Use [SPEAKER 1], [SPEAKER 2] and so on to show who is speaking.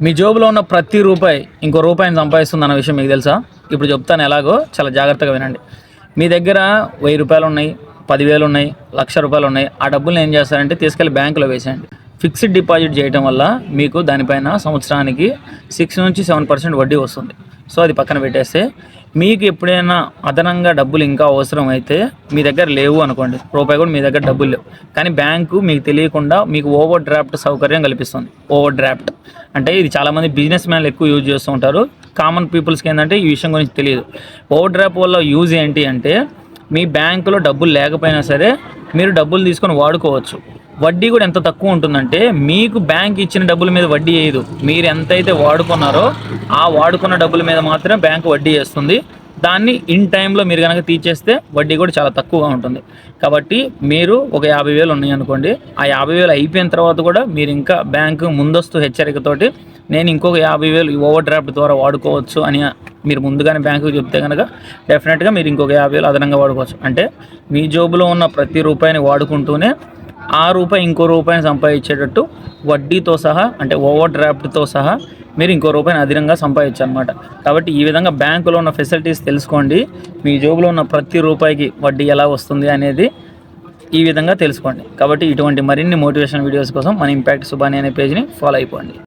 [SPEAKER 1] మీ జోబులో ఉన్న ప్రతి రూపాయి ఇంకో రూపాయిని సంపాదిస్తుంది అన్న విషయం మీకు తెలుసా? ఇప్పుడు చెప్తాను ఎలాగో, చాలా జాగ్రత్తగా వినండి. మీ దగ్గర 1000 రూపాయలు ఉన్నాయి, 10,000 ఉన్నాయి, ₹1,00,000 ఉన్నాయి. ఆ డబ్బుల్ని ఏం చేస్తారంటే తీసుకెళ్ళి బ్యాంకులో వేసేయండి. ఫిక్స్డ్ డిపాజిట్ చేయడం వల్ల మీకు దానిపైన సంవత్సరానికి 6-7% వడ్డీ వస్తుంది. సో అది పక్కన పెట్టేస్తే, మీకు ఎప్పుడైనా అదనంగా డబ్బులు ఇంకా అవసరం అయితే, మీ దగ్గర లేవు అనుకోండి, రూపాయి కూడా మీ దగ్గర డబ్బులు లేవు, కానీ బ్యాంకు మీకు తెలియకుండా మీకు ఓవర్ డ్రాఫ్ట్ సౌకర్యం కల్పిస్తుంది. ఓవర్ డ్రాఫ్ట్ అంటే ఇది చాలామంది బిజినెస్ మ్యాన్లు ఎక్కువ యూజ్ చేస్తూ ఉంటారు. కామన్ పీపుల్స్కి ఏంటంటే ఈ విషయం గురించి తెలియదు. ఓవర్ డ్రాఫ్ట్ వల్ల యూజ్ ఏంటి అంటే, మీ బ్యాంకులో డబ్బులు లేకపోయినా సరే మీరు డబ్బులు తీసుకొని వాడుకోవచ్చు. వడ్డీ కూడా ఎంత తక్కువ ఉంటుందంటే, మీకు బ్యాంక్ ఇచ్చిన డబ్బుల మీద వడ్డీ వేయదు. మీరు ఎంతైతే వాడుకున్నారో ఆ వాడుకున్న డబ్బుల మీద మాత్రమే బ్యాంకు వడ్డీ వేస్తుంది. దాన్ని ఇన్ టైంలో మీరు కనుక తీసేస్తే వడ్డీ కూడా చాలా తక్కువగా ఉంటుంది. కాబట్టి మీరు ఒక 50,000 ఉన్నాయి అనుకోండి, ఆ 50,000 అయిపోయిన తర్వాత కూడా మీరు ఇంకా బ్యాంకు ముందస్తు హెచ్చరికతోటి నేను ఇంకొక 50,000 ఓవర్ డ్రాఫ్ట్ ద్వారా వాడుకోవచ్చు అని మీరు ముందుగానే బ్యాంకుకి చెప్తే కనుక డెఫినెట్గా మీరు ఇంకొక 50,000 అదనంగా వాడుకోవచ్చు. అంటే మీ జోబులో ఉన్న ప్రతి రూపాయిని వాడుకుంటూనే ఆ రూపాయి ఇంకో రూపాయిని సంపాదించేటట్టు వడ్డీతో సహా, అంటే ఓవర్ డ్రాఫ్ట్తో సహా మీరు ఇంకో రూపాయిని అదనంగా సంపాదించు అనమాట. కాబట్టి ఈ విధంగా బ్యాంకులో ఉన్న ఫెసిలిటీస్ తెలుసుకోండి. మీ జోబులో ఉన్న ప్రతి రూపాయికి వడ్డీ ఎలా వస్తుంది అనేది ఈ విధంగా తెలుసుకోండి. కాబట్టి ఇటువంటి మరిన్ని మోటివేషన్ వీడియోస్ కోసం మన ఇంపాక్ట్ సుబాని అనే పేజ్ని ఫాలో అయిపోండి.